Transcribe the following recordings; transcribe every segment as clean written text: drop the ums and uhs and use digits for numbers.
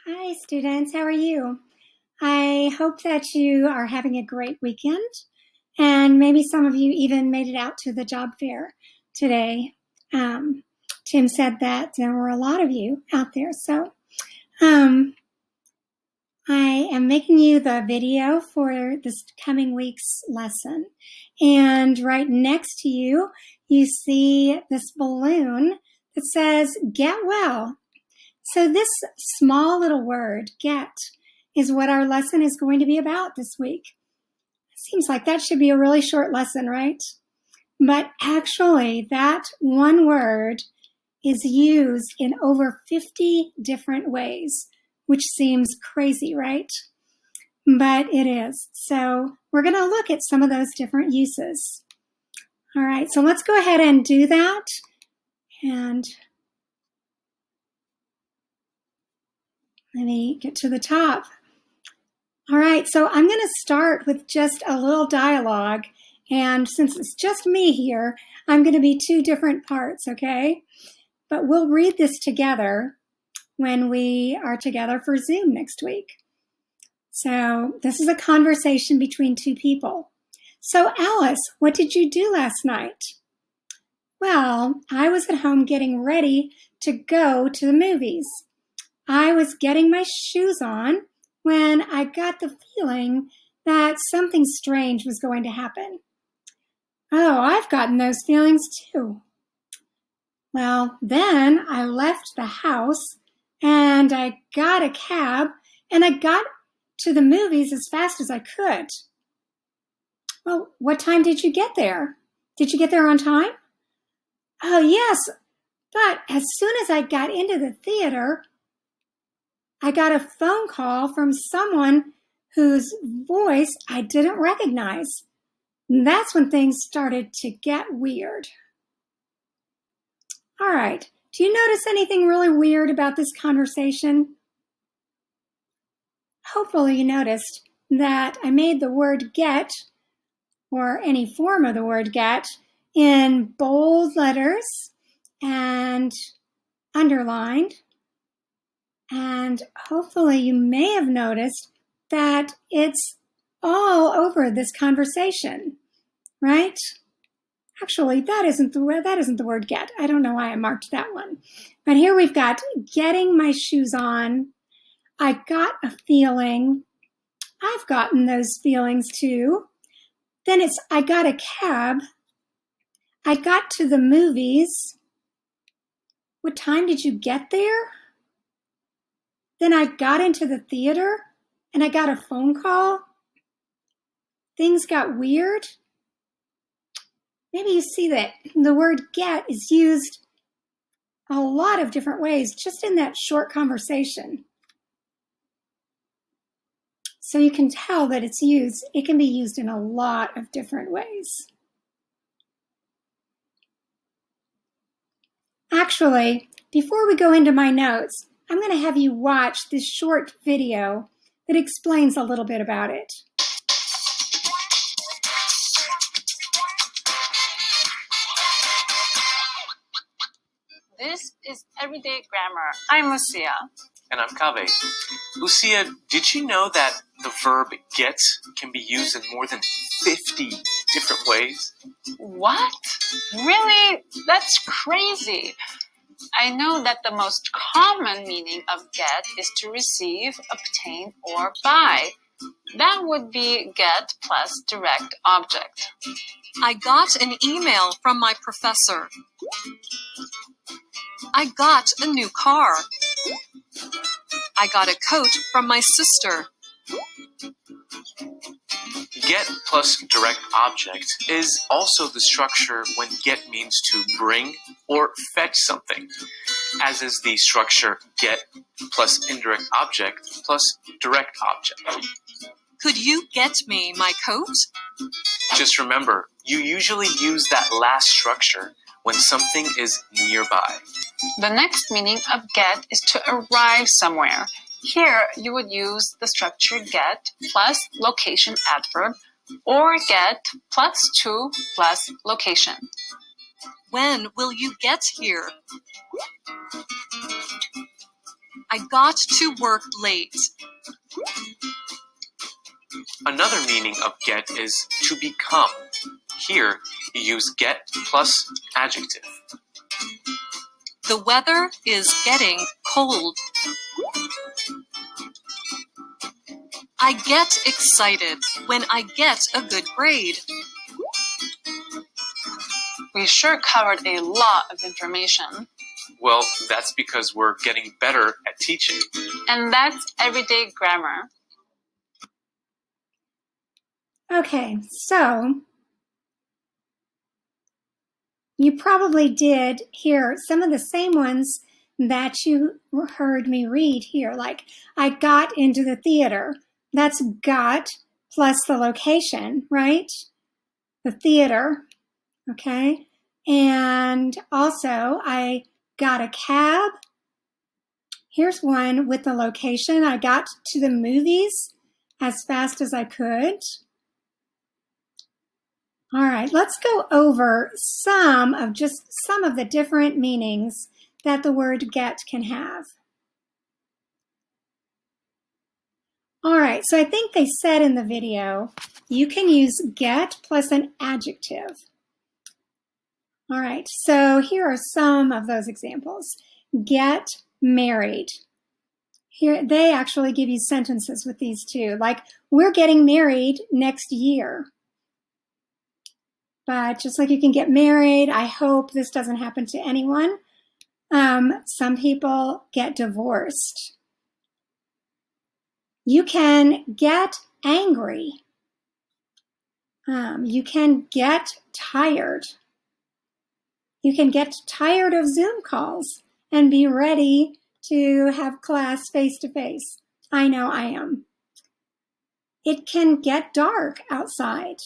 Hi, students. How are you? I hope that you are having a great weekend, and maybe some of you even made it out to the job fair today. Tim said that there were a lot of you out there, so I am making you the video for this coming week's lesson. And right next to you, you see this balloon that says, "Get well." So this small little word, get, is what our lesson is going to be about this week. It seems like that should be a really short lesson, right? But actually, that one word is used in over 50 different ways, which seems crazy, right? But it is. So we're going to look at some of those different uses. All right, so let's go ahead and do that. And let me get to the top. All right, so I'm going to start with just a little dialogue. And since it's just me here, I'm going to be two different parts, okay? But we'll read this together when we are together for Zoom next week. So this is a conversation between two people. "So Alice, what did you do last night?" "Well, I was at home getting ready to go to the movies. I was getting my shoes on when I got the feeling that something strange was going to happen." "Oh, I've gotten those feelings too." "Well, then I left the house and I got a cab and I got to the movies as fast as I could." "Well, what time did you get there? Did you get there on time?" "Oh, yes, but as soon as I got into the theater, I got a phone call from someone whose voice I didn't recognize. And that's when things started to get weird." All right, do you notice anything really weird about this conversation? Hopefully you noticed that I made the word get, or any form of the word get, in bold letters and underlined. And hopefully you may have noticed that it's all over this conversation, right? Actually, that isn't the word get. I don't know why I marked that one. But here we've got getting my shoes on. I got a feeling. I've gotten those feelings too. Then it's I got a cab. I got to the movies. What time did you get there? Then I got into the theater and I got a phone call. Things got weird. Maybe you see that the word get is used a lot of different ways just in that short conversation. So you can tell that it can be used in a lot of different ways. Actually, before we go into my notes, I'm going to have you watch this short video that explains a little bit about it. This is Everyday Grammar. I'm Lucia. And I'm Kaveh. Lucia, did you know that the verb get can be used in more than 50 different ways? What? Really? That's crazy. I know that the most common meaning of get is to receive, obtain, or buy. That would be get plus direct object. I got an email from my professor. I got a new car. I got a coat from my sister. Get plus direct object is also the structure when get means to bring or fetch something, as is the structure get plus indirect object plus direct object. Could you get me my coat? Just remember, you usually use that last structure when something is nearby. The next meaning of get is to arrive somewhere. Here, you would use the structure get plus location adverb or get plus to plus location. When will you get here? I got to work late. Another meaning of get is to become. Here, you use get plus adjective. The weather is getting cold. I get excited when I get a good grade. We sure covered a lot of information. Well, that's because we're getting better at teaching. And that's everyday grammar. Okay, so you probably did hear some of the same ones that you heard me read here, like I got into the theater. That's got plus the location, right? The theater, okay? And also I got a cab. Here's one with the location. I got to the movies as fast as I could. All right, let's go over some of the different meanings that the word get can have. All right, so I think they said in the video, you can use get plus an adjective. All right, so here are some of those examples. Get married. Here, they actually give you sentences with these too, like we're getting married next year. But just like you can get married, I hope this doesn't happen to anyone. Some people get divorced. You can get angry. You can get tired. You can get tired of Zoom calls and be ready to have class face-to-face. I know I am. It can get dark outside.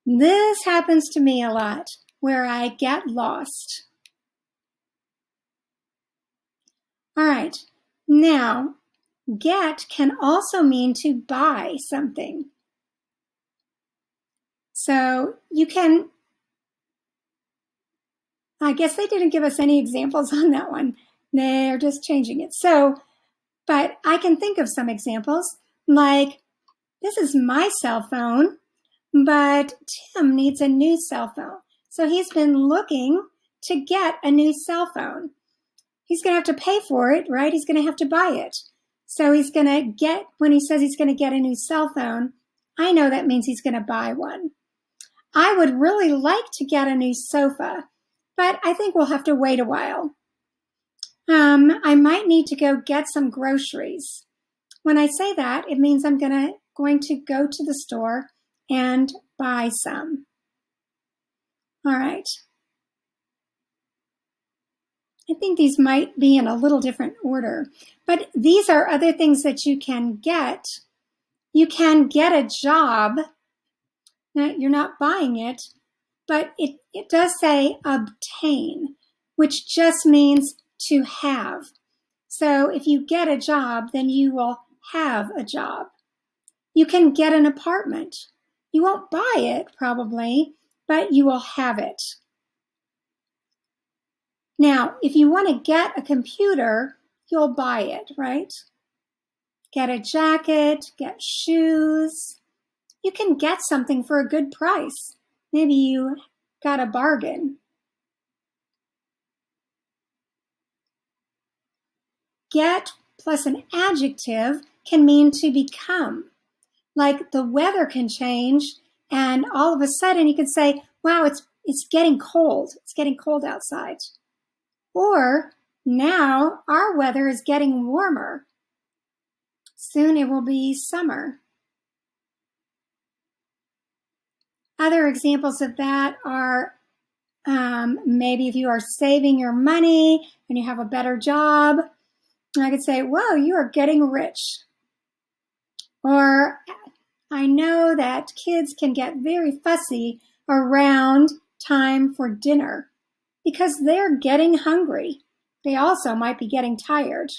This happens to me a lot, where I get lost. All right, now, get can also mean to buy something. So you can, I guess they didn't give us any examples on that one. They're just changing it. So, but I can think of some examples, like this is my cell phone, but Tim needs a new cell phone. So he's been looking to get a new cell phone. He's going to have to pay for it, right? He's going to have to buy it. So he's going to get, when he says he's going to get a new cell phone, I know that means he's going to buy one. I would really like to get a new sofa, but I think we'll have to wait a while. I might need to go get some groceries. When I say that, it means I'm going to go to the store and buy some. All right. I think these might be in a little different order, but these are other things that you can get. You can get a job. Now, you're not buying it, but it does say obtain, which just means to have. So if you get a job, then you will have a job. You can get an apartment. You won't buy it, probably, but you will have it. Now, if you want to get a computer, you'll buy it, right? Get a jacket, get shoes. You can get something for a good price. Maybe you got a bargain. Get plus an adjective can mean to become. Like the weather can change and all of a sudden you can say, wow, it's getting cold. It's getting cold outside. Or now our weather is getting warmer. Soon it will be summer. Other examples of that are maybe if you are saving your money and you have a better job, I could say, whoa, you are getting rich. Or I know that kids can get very fussy around time for dinner because they're getting hungry. They also might be getting tired.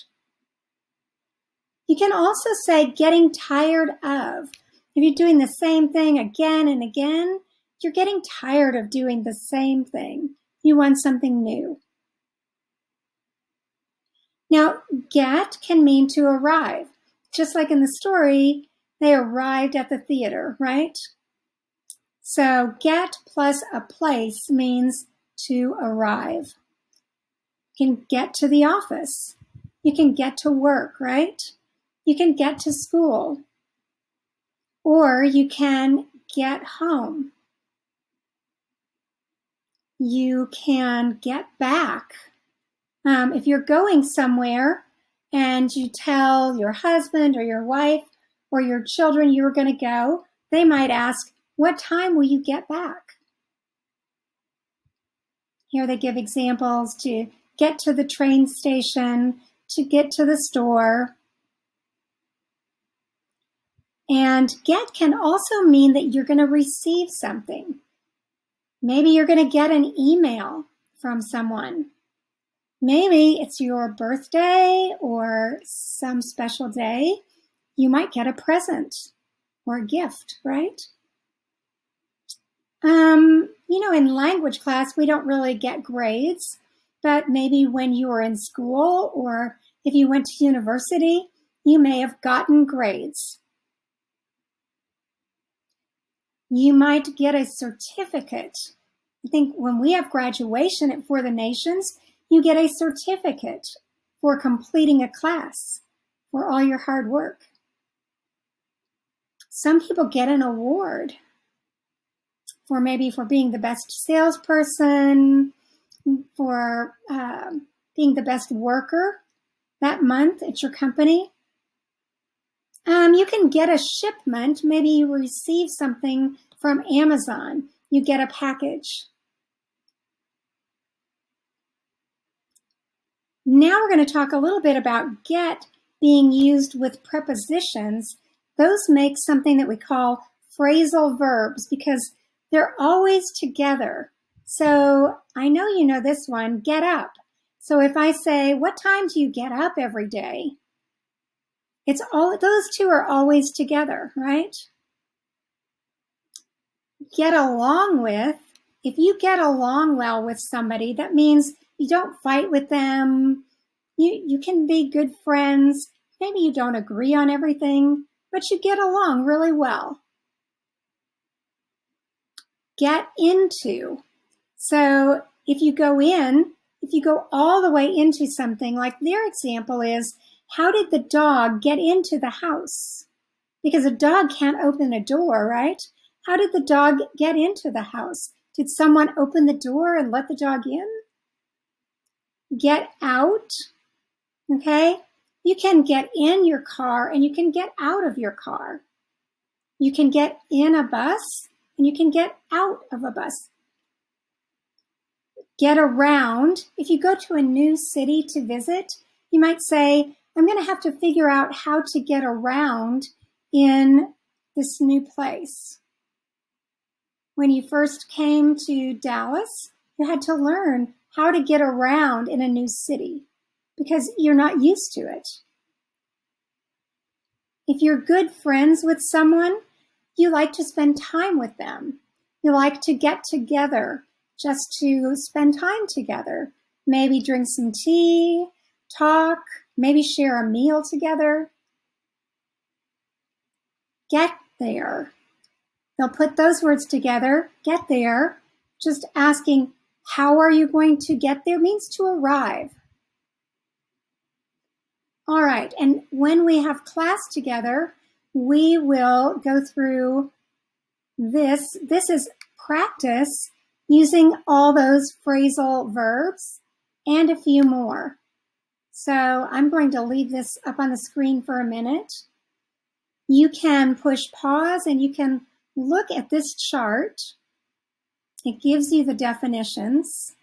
You can also say getting tired of. If you're doing the same thing again and again, you're getting tired of doing the same thing. You want something new. Now, get can mean to arrive. Just like in the story, they arrived at the theater, right? So get plus a place means to arrive. You can get to the office. You can get to work, right? You can get to school. Or you can get home. You can get back. If you're going somewhere and you tell your husband or your wife or your children you were going to go, they might ask, what time will you get back? Here they give examples: to get to the train station, to get to the store. And get can also mean that you're going to receive something. Maybe you're going to get an email from someone. Maybe it's your birthday or some special day. You might get a present or a gift, right? In language class, we don't really get grades, but maybe when you were in school or if you went to university, you may have gotten grades. You might get a certificate. I think when we have graduation at For the Nations, you get a certificate for completing a class for all your hard work. Some people get an award for being the best salesperson, for being the best worker that month at your company. You can get a shipment. Maybe you receive something from Amazon. You get a package. Now we're going to talk a little bit about get being used with prepositions. Those make something that we call phrasal verbs because they're always together. So I know you know this one, get up. So if I say, what time do you get up every day? Those two are always together, right? Get along with. If you get along well with somebody, that means you don't fight with them. You can be good friends. Maybe you don't agree on everything, but you get along really well. Get into. So if you go all the way into something, like their example is, how did the dog get into the house? Because a dog can't open a door, right? How did the dog get into the house? Did someone open the door and let the dog in? Get out, okay? You can get in your car and you can get out of your car. You can get in a bus and you can get out of a bus. Get around. If you go to a new city to visit, you might say, I'm going to have to figure out how to get around in this new place. When you first came to Dallas, you had to learn how to get around in a new city because you're not used to it. If you're good friends with someone, you like to spend time with them. You like to get together just to spend time together. Maybe drink some tea, talk, maybe share a meal together. Get there. They'll put those words together, get there. Just asking, how are you going to get there means to arrive. All right, and when we have class together, we will go through this. This is practice using all those phrasal verbs and a few more. So I'm going to leave this up on the screen for a minute. You can push pause and you can look at this chart. It gives you the definitions.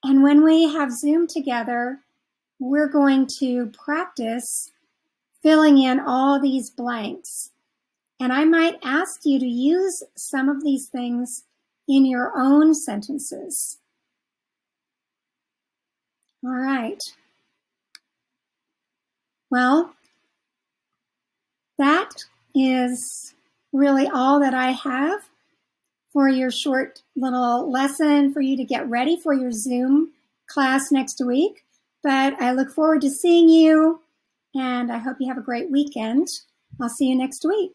And when we have Zoom together, we're going to practice filling in all these blanks. And I might ask you to use some of these things in your own sentences. All right. Well, that is really all that I have for your short little lesson for you to get ready for your Zoom class next week. but I look forward to seeing you, and I hope you have a great weekend. I'll see you next week.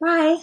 Bye.